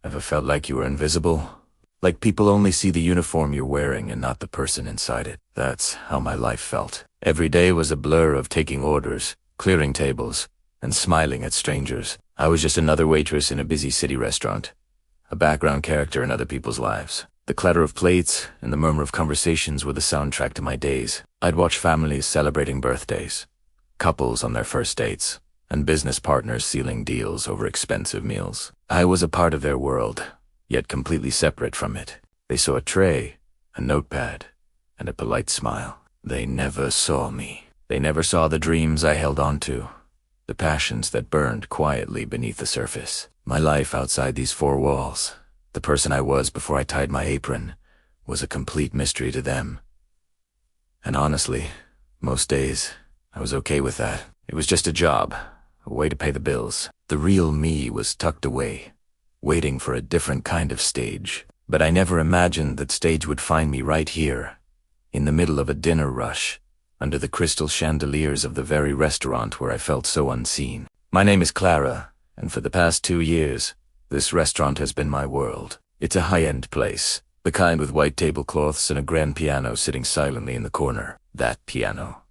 Ever felt like you were invisible? Like people only see the uniform you're wearing and not the person inside it. That's how my life felt. Every day was a blur of taking orders, clearing tables, and smiling at strangers. I was just another waitress in a busy city restaurant, a background character in other people's lives. The clatter of plates and the murmur of conversations were the soundtrack to my days. I'd watch families celebrating birthdays, couples on their first dates, and business partners sealing deals over expensive meals. I was a part of their world, yet completely separate from it. They saw a tray, a notepad, and a polite smile. They never saw me. They never saw the dreams I held on to, the passions that burned quietly beneath the surface. My life outside these four walls, the person I was before I tied my apron, was a complete mystery to them. And honestly, most days, I was okay with that. It was just a job, a way to pay the bills. The real me was tucked away, waiting for a different kind of stage. But I never imagined that stage would find me right here, in the middle of a dinner rush, under the crystal chandeliers of the very restaurant where I felt so unseen. My name is Clara, and for the past 2 years, this restaurant has been my world. It's a high-end place, the kind with white tablecloths and a grand piano sitting silently in the corner. That piano.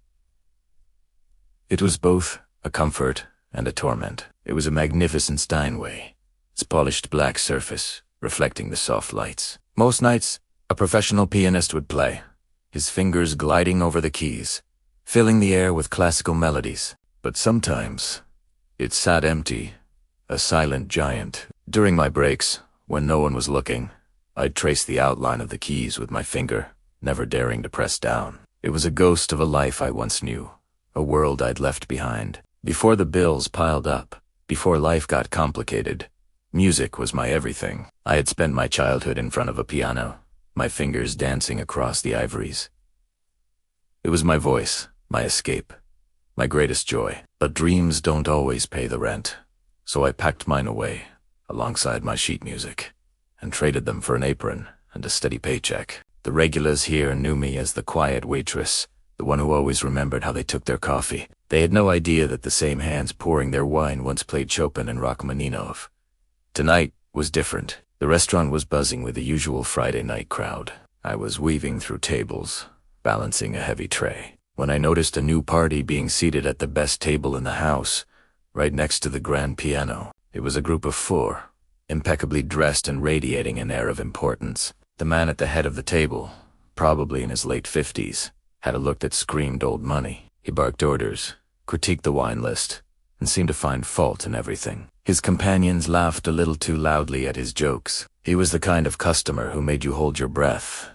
It was both a comfort and a torment. It was a magnificent Steinway, its polished black surface reflecting the soft lights. Most nights, a professional pianist would play, his fingers gliding over the keys, filling the air with classical melodies. But sometimes, it sat empty, a silent giant. During my breaks, when no one was looking, I'd trace the outline of the keys with my finger, never daring to press down. It was a ghost of a life I once knew, a world I'd left behind. Before the bills piled up, before life got complicated, music was my everything. I had spent my childhood in front of a piano, my fingers dancing across the ivories. It was my voice, my escape, my greatest joy. But dreams don't always pay the rent, so I packed mine away, alongside my sheet music, and traded them for an apron and a steady paycheck. The regulars here knew me as the quiet waitress, the one who always remembered how they took their coffee. They had no idea that the same hands pouring their wine once played Chopin and Rachmaninoff. Tonight was different. The restaurant was buzzing with the usual Friday night crowd. I was weaving through tables, balancing a heavy tray, when I noticed a new party being seated at the best table in the house, right next to the grand piano. It was a group of 4, impeccably dressed and radiating an air of importance. The man at the head of the table, probably in his late 50s, had a look that screamed old money. He barked orders, critiqued the wine list, and seemed to find fault in everything. His companions laughed a little too loudly at his jokes. He was the kind of customer who made you hold your breath,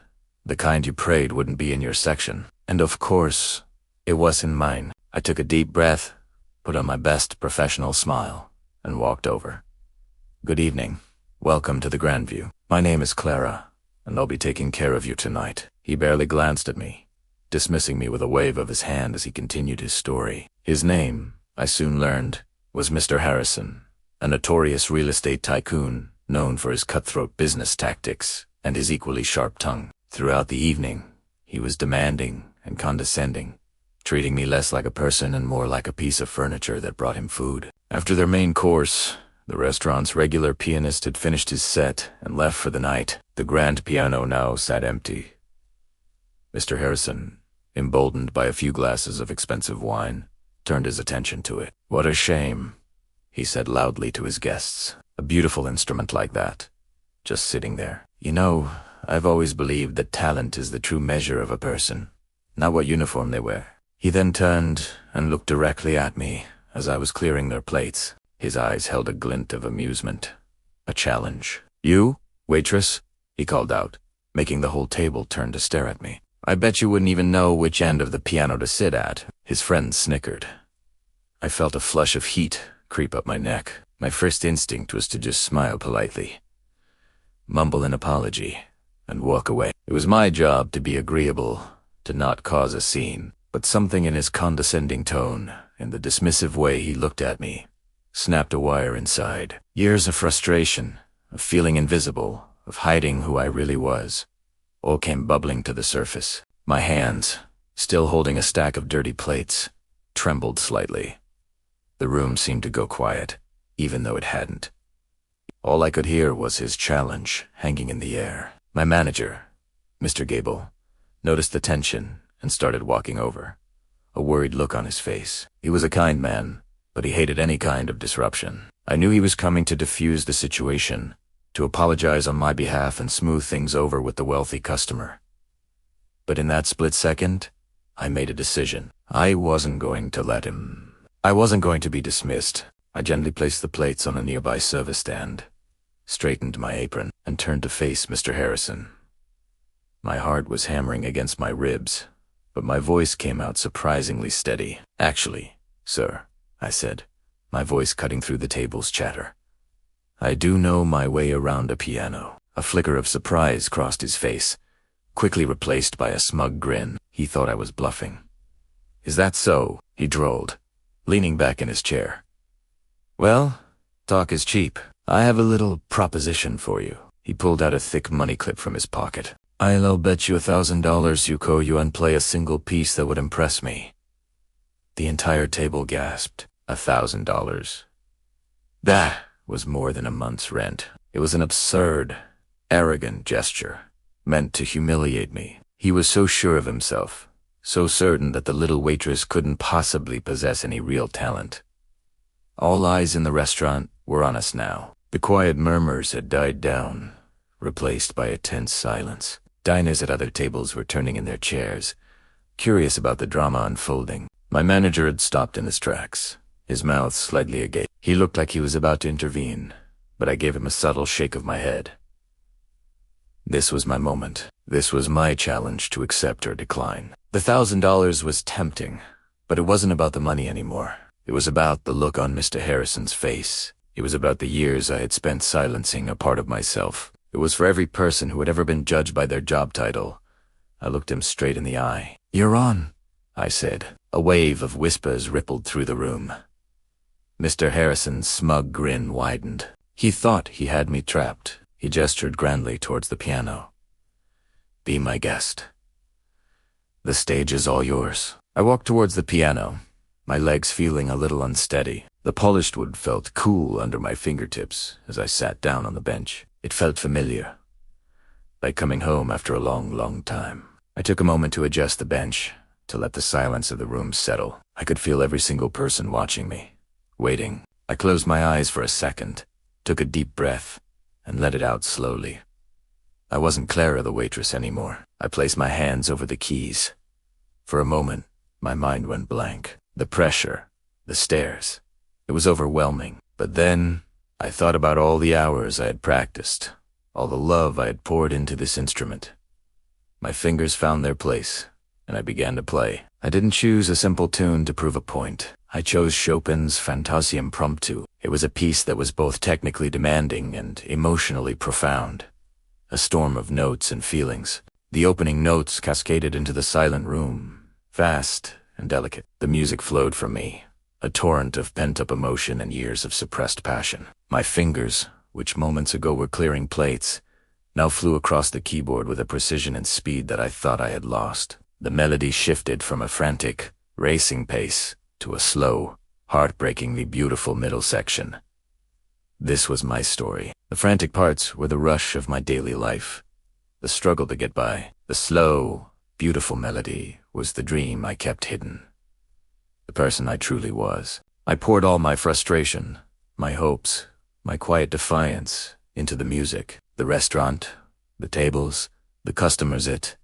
the kind you prayed wouldn't be in your section. And of course, it wasn't mine. I took a deep breath, put on my best professional smile, and walked over. "Good evening. Welcome to the Grandview. My name is Clara, and I'll be taking care of you tonight." He barely glanced at me, dismissing me with a wave of his hand as he continued his story. His name, I soon learned, was Mr. Harrison, a notorious real estate tycoon known for his cutthroat business tactics and his equally sharp tongue. Throughout the evening, he was demanding and condescending, treating me less like a person and more like a piece of furniture that brought him food. After their main course, the restaurant's regular pianist had finished his set and left for the night. The grand piano now sat empty. Mr. Harrison, emboldened by a few glasses of expensive wine, turned his attention to it. "What a shame," he said loudly to his guests. "A beautiful instrument like that, just sitting there. You know, I've always believed that talent is the true measure of a person, not what uniform they wear." He then turned and looked directly at me as I was clearing their plates. His eyes held a glint of amusement, a challenge. "You, waitress?" he called out, making the whole table turn to stare at me. "I bet you wouldn't even know which end of the piano to sit at." His friend snickered. I felt a flush of heat creep up my neck. My first instinct was to just smile politely, mumble an apology, and walk away. It was my job to be agreeable, to not cause a scene. But something in his condescending tone, in the dismissive way he looked at me, snapped a wire inside. Years of frustration, of feeling invisible, of hiding who I really was, all came bubbling to the surface. My hands, still holding a stack of dirty plates, trembled slightly. The room seemed to go quiet, even though it hadn't. All I could hear was his challenge hanging in the air. My manager, Mr. Gable, noticed the tension and started walking over, a worried look on his face. He was a kind man, but he hated any kind of disruption. I knew he was coming to defuse the situation, to apologize on my behalf and smooth things over with the wealthy customer. But in that split second, I made a decision. I wasn't going to be dismissed. I gently placed the plates on a nearby service stand, straightened my apron, and turned to face Mr. Harrison. My heart was hammering against my ribs, but my voice came out surprisingly steady. "Actually, sir," I said, my voice cutting through the table's chatter, "I do know my way around a piano." A flicker of surprise crossed his face, quickly replaced by a smug grin. He thought I was bluffing. "Is that so?" he drawled, leaning back in his chair. "Well, talk is cheap. I have a little proposition for you." He pulled out a thick money clip from his pocket. "I'll bet you $1,000 you and play a single piece that would impress me." The entire table gasped. $1,000. That was more than a month's rent. It was an absurd, arrogant gesture, meant to humiliate me. He was so sure of himself, so certain that the little waitress couldn't possibly possess any real talent. All eyes in the restaurant were on us now. The quiet murmurs had died down, replaced by a tense silence. Diners at other tables were turning in their chairs, curious about the drama unfolding. My manager had stopped in his tracks, his mouth slightly agape. He looked like he was about to intervene, but I gave him a subtle shake of my head. This was my moment. This was my challenge to accept or decline. The $1,000 was tempting, but it wasn't about the money anymore. It was about the look on Mr. Harrison's face. It was about the years I had spent silencing a part of myself. It was for every person who had ever been judged by their job title. I looked him straight in the eye. "You're on," I said. A wave of whispers rippled through the room. Mr. Harrison's smug grin widened. He thought he had me trapped. He gestured grandly towards the piano. "Be my guest. The stage is all yours." I walked towards the piano, my legs feeling a little unsteady. The polished wood felt cool under my fingertips as I sat down on the bench. It felt familiar, like coming home after a long time. I took a moment to adjust the bench, to let the silence of the room settle. I could feel every single person watching me, waiting. I closed my eyes for a second, took a deep breath, and let it out slowly. I wasn't Clara the waitress anymore. I placed my hands over the keys. For a moment, my mind went blank. The pressure, the stares, it was overwhelming. But then, I thought about all the hours I had practiced, all the love I had poured into this instrument. My fingers found their place, and I began to play. I didn't choose a simple tune to prove a point. I chose Chopin's Fantasie Impromptu. It was a piece that was both technically demanding and emotionally profound. A storm of notes and feelings. The opening notes cascaded into the silent room, fast and delicate. The music flowed from me, a torrent of pent-up emotion and years of suppressed passion. My fingers, which moments ago were clearing plates, now flew across the keyboard with a precision and speed that I thought I had lost. The melody shifted from a frantic, racing pace to a slow, heartbreakingly beautiful middle section. This was my story. The frantic parts were the rush of my daily life, the struggle to get by. The slow, beautiful melody was the dream I kept hidden, the person I truly was. I poured all my frustration, my hopes, my quiet defiance into the music. The restaurant, the tables, the customers, it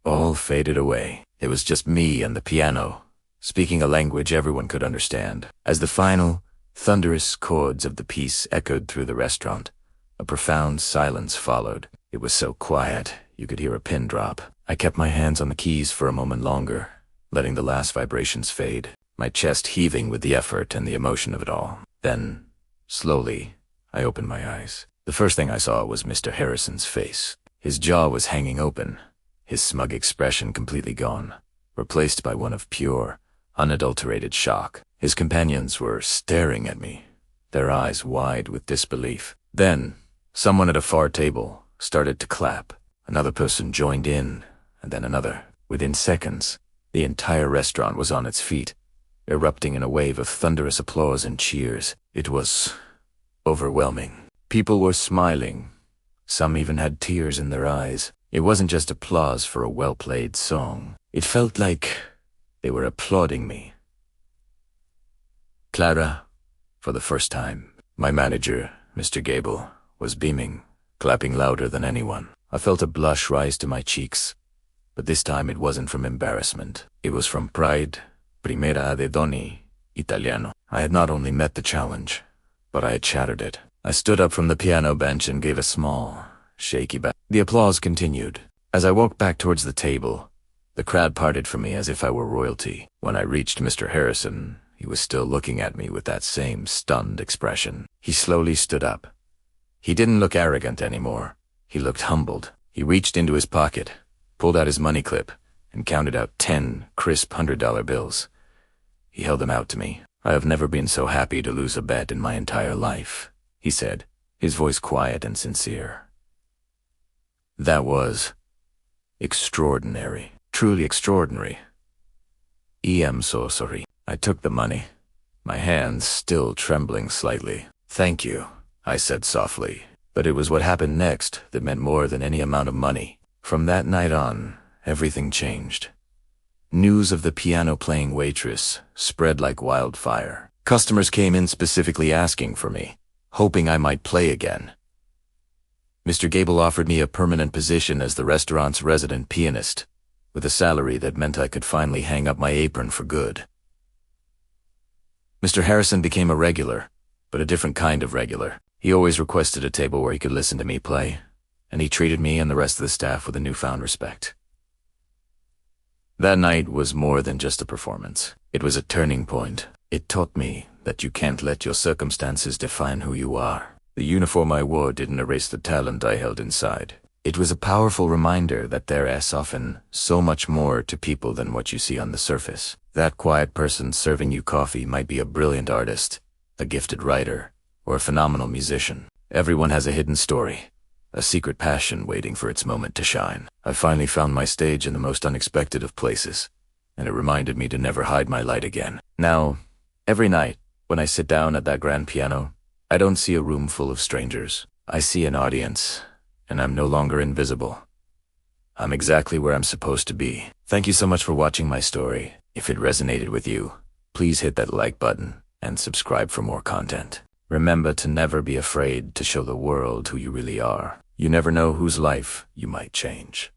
all faded away. It was just me and the piano, speaking a language everyone could understand. As the final, thunderous chords of the piece echoed through the restaurant, a profound silence followed. It was so quiet, you could hear a pin drop. I kept my hands on the keys for a moment longer, letting the last vibrations fade, my chest heaving with the effort and the emotion of it all. Then, slowly, I opened my eyes. The first thing I saw was Mr. Harrison's face. His jaw was hanging open, his smug expression completely gone, replaced by one of pure, unadulterated shock. His companions were staring at me, their eyes wide with disbelief. Then, someone at a far table started to clap. Another person joined in, and then another. Within seconds, the entire restaurant was on its feet, erupting in a wave of thunderous applause and cheers. It was overwhelming. People were smiling. Some even had tears in their eyes. It wasn't just applause for a well-played song. It felt like they were applauding me. Clara, for the first time, my manager, Mr. Gable, was beaming, clapping louder than anyone. I felt a blush rise to my cheeks, but this time it wasn't from embarrassment. It was from pride. Primera de Doni, Italiano. I had not only met the challenge, but I had shattered it. I stood up from the piano bench and gave a small, shaky bow. The applause continued. As I walked back towards the table, the crowd parted from me as if I were royalty. When I reached Mr. Harrison, he was still looking at me with that same stunned expression. He slowly stood up. He didn't look arrogant anymore. He looked humbled. He reached into his pocket, pulled out his money clip, and counted out 10 crisp $100 bills. He held them out to me. "I have never been so happy to lose a bet in my entire life," he said, his voice quiet and sincere. That was extraordinary, truly extraordinary. I am so sorry. I took the money, my hands still trembling slightly. "Thank you," I said softly. But it was what happened next that meant more than any amount of money. From that night on, everything changed. News of the piano-playing waitress spread like wildfire. Customers came in specifically asking for me, hoping I might play again. Mr. Gable offered me a permanent position as the restaurant's resident pianist, with a salary that meant I could finally hang up my apron for good. Mr. Harrison became a regular, but a different kind of regular. He always requested a table where he could listen to me play, and he treated me and the rest of the staff with a newfound respect. That night was more than just a performance. It was a turning point. It taught me that you can't let your circumstances define who you are. The uniform I wore didn't erase the talent I held inside. It was a powerful reminder that there is often so much more to people than what you see on the surface. That quiet person serving you coffee might be a brilliant artist, a gifted writer, or a phenomenal musician. Everyone has a hidden story, a secret passion waiting for its moment to shine. I finally found my stage in the most unexpected of places, and it reminded me to never hide my light again. Now, every night, when I sit down at that grand piano, I don't see a room full of strangers. I see an audience, and I'm no longer invisible. I'm exactly where I'm supposed to be. Thank you so much for watching my story. If it resonated with you, please hit that like button and subscribe for more content. Remember to never be afraid to show the world who you really are. You never know whose life you might change,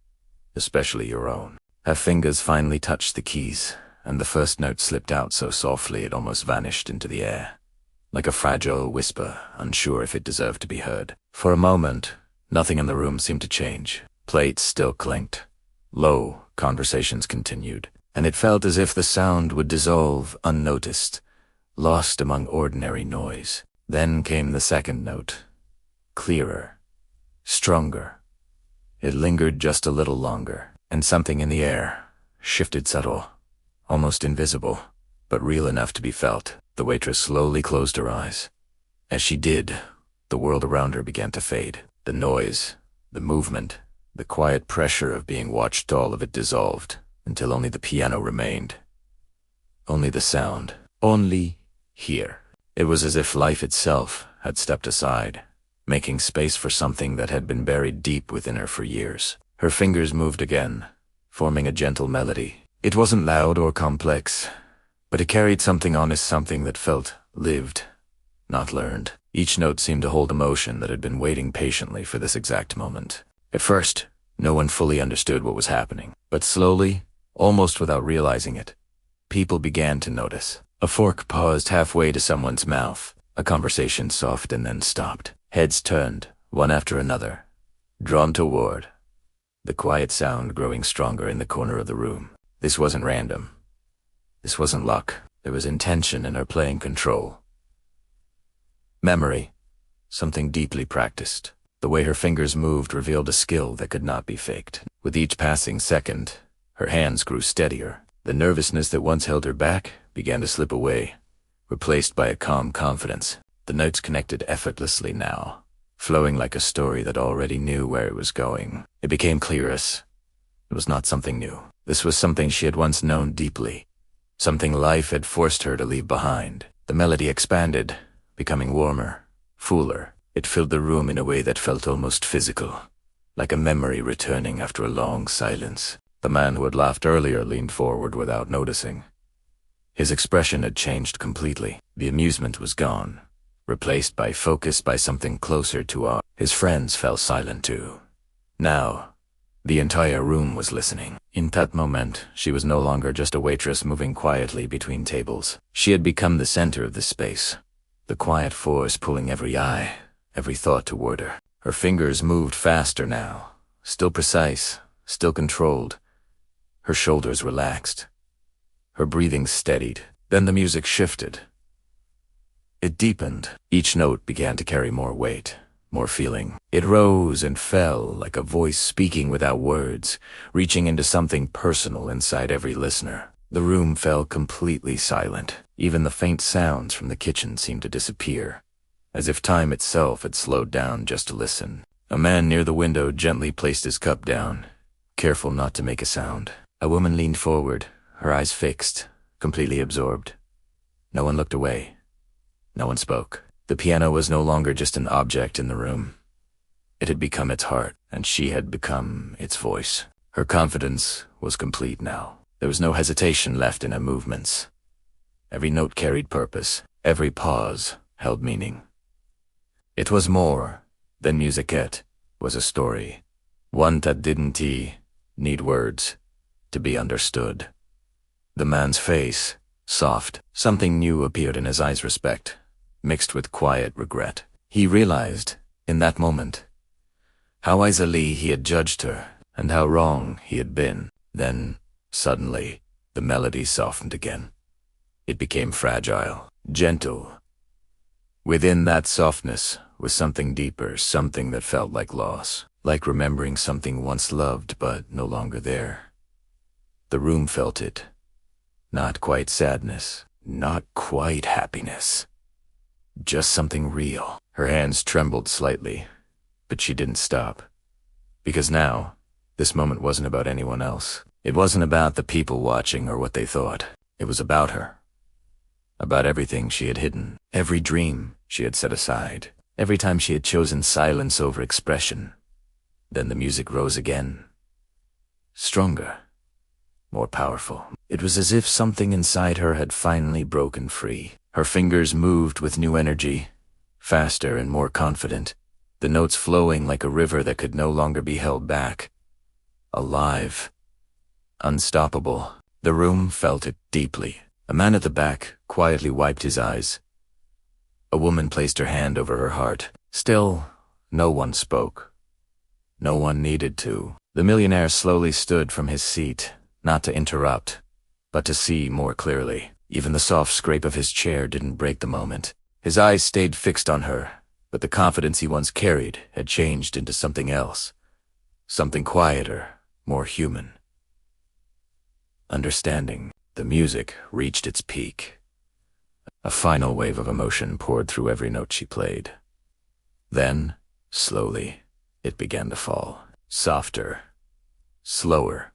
especially your own. Her fingers finally touched the keys, and the first note slipped out so softly it almost vanished into the air, like a fragile whisper, unsure if it deserved to be heard. For a moment, nothing in the room seemed to change. Plates still clinked. Low conversations continued, and it felt as if the sound would dissolve unnoticed, lost among ordinary noise. Then came the second note, clearer, stronger. It lingered just a little longer, and something in the air shifted subtle, almost invisible, but real enough to be felt. The waitress slowly closed her eyes. As she did, the world around her began to fade. The noise, the movement, the quiet pressure of being watched, all of it dissolved, until only the piano remained. Only the sound. Only here. It was as if life itself had stepped aside, making space for something that had been buried deep within her for years. Her fingers moved again, forming a gentle melody. It wasn't loud or complex, but it carried something honest, something that felt lived, not learned. Each note seemed to hold emotion that had been waiting patiently for this exact moment. At first, no one fully understood what was happening, but slowly, almost without realizing it, people began to notice. A fork paused halfway to someone's mouth. A conversation soft and then stopped. Heads turned, one after another, drawn toward. The quiet sound growing stronger in the corner of the room. This wasn't random. This wasn't luck. There was intention in her playing control. Memory. Something deeply practiced. The way her fingers moved revealed a skill that could not be faked. With each passing second, her hands grew steadier. The nervousness that once held her back began to slip away, replaced by a calm confidence. The notes connected effortlessly now, flowing like a story that already knew where it was going. It became clearer. It was not something new. This was something she had once known deeply, something life had forced her to leave behind. The melody expanded, becoming warmer, fuller. It filled the room in a way that felt almost physical, like a memory returning after a long silence. The man who had laughed earlier leaned forward without noticing. His expression had changed completely. The amusement was gone, replaced by focus, by something closer to awe. His friends fell silent too. Now, the entire room was listening. In that moment, she was no longer just a waitress moving quietly between tables. She had become the center of the space, the quiet force pulling every eye, every thought toward her. Her fingers moved faster now, still precise, still controlled. Her shoulders relaxed. Her breathing steadied. Then the music shifted. It deepened. Each note began to carry more weight, more feeling. It rose and fell like a voice speaking without words, reaching into something personal inside every listener. The room fell completely silent. Even the faint sounds from the kitchen seemed to disappear, as if time itself had slowed down just to listen. A man near the window gently placed his cup down, careful not to make a sound. A woman leaned forward, her eyes fixed, completely absorbed. No one looked away. No one spoke. The piano was no longer just an object in the room. It had become its heart, and she had become its voice. Her confidence was complete now. There was no hesitation left in her movements. Every note carried purpose. Every pause held meaning. It was more than music. It was a story, one that didn't need words to be understood. The man's face, soft. Something new appeared in his eyes, respect, mixed with quiet regret. He realized, in that moment, how easily he had judged her, and how wrong he had been. Then, suddenly, the melody softened again. It became fragile, gentle. Within that softness was something deeper, something that felt like loss, like remembering something once loved but no longer there. The room felt it. Not quite sadness, not quite happiness. Just something real. Her hands trembled slightly, but she didn't stop. Because now, this moment wasn't about anyone else. It wasn't about the people watching or what they thought. It was about her. About everything she had hidden. Every dream she had set aside. Every time she had chosen silence over expression. Then the music rose again. Stronger. More powerful. It was as if something inside her had finally broken free. Her fingers moved with new energy, faster and more confident, the notes flowing like a river that could no longer be held back. Alive. Unstoppable. The room felt it deeply. A man at the back quietly wiped his eyes. A woman placed her hand over her heart. Still, no one spoke. No one needed to. The millionaire slowly stood from his seat, not to interrupt, but to see more clearly. Even the soft scrape of his chair didn't break the moment. His eyes stayed fixed on her, but the confidence he once carried had changed into something else. Something quieter, more human. Understanding. The music reached its peak. A final wave of emotion poured through every note she played. Then, slowly, it began to fall. Softer. Slower.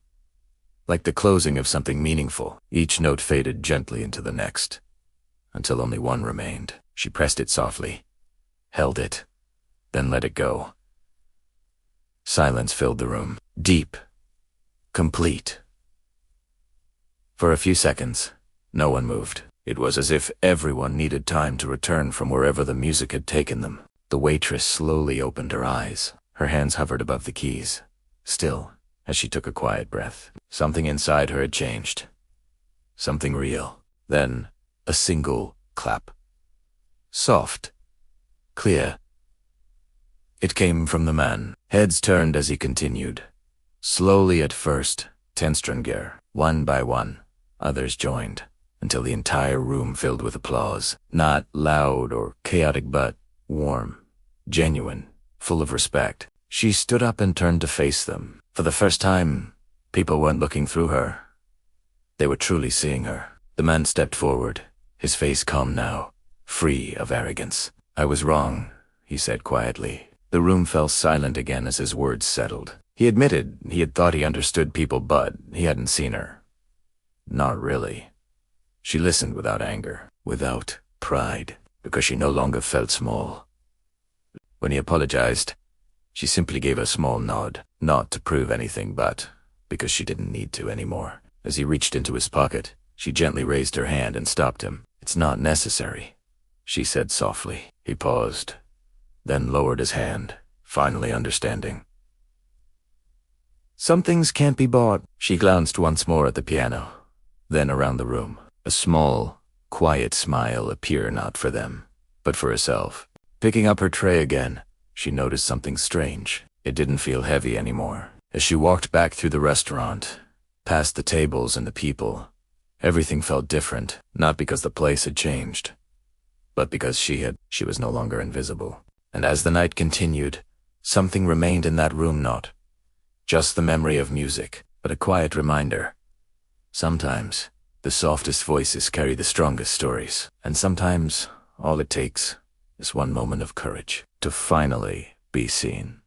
Like the closing of something meaningful. Each note faded gently into the next, until only one remained. She pressed it softly, held it, then let it go. Silence filled the room. Deep. Complete. For a few seconds, no one moved. It was as if everyone needed time to return from wherever the music had taken them. The waitress slowly opened her eyes. Her hands hovered above the keys. Still, as she took a quiet breath, something inside her had changed. Something real. Then, a single clap. Soft. Clear. It came from the man. Heads turned as he continued. Slowly at first, 10 stranger. One by one, others joined, until the entire room filled with applause. Not loud or chaotic, but warm, genuine, full of respect. She stood up and turned to face them. For the first time, people weren't looking through her. They were truly seeing her. The man stepped forward, his face calm now, free of arrogance. "I was wrong," he said quietly. The room fell silent again as his words settled. He admitted he had thought he understood people, but he hadn't seen her. Not really. She listened without anger, without pride, because she no longer felt small. When he apologized, she simply gave a small nod, not to prove anything, but because she didn't need to anymore. As he reached into his pocket, she gently raised her hand and stopped him. "It's not necessary," she said softly. He paused, then lowered his hand, finally understanding. "Some things can't be bought." She glanced once more at the piano, then around the room. A small, quiet smile appeared, not for them, but for herself. Picking up her tray again, she noticed something strange. It didn't feel heavy anymore. As she walked back through the restaurant, past the tables and the people, everything felt different, not because the place had changed, but because she was no longer invisible. And as the night continued, something remained in that room, not just the memory of music, but a quiet reminder. Sometimes, the softest voices carry the strongest stories, and sometimes all it takes is one moment of courage to finally be seen.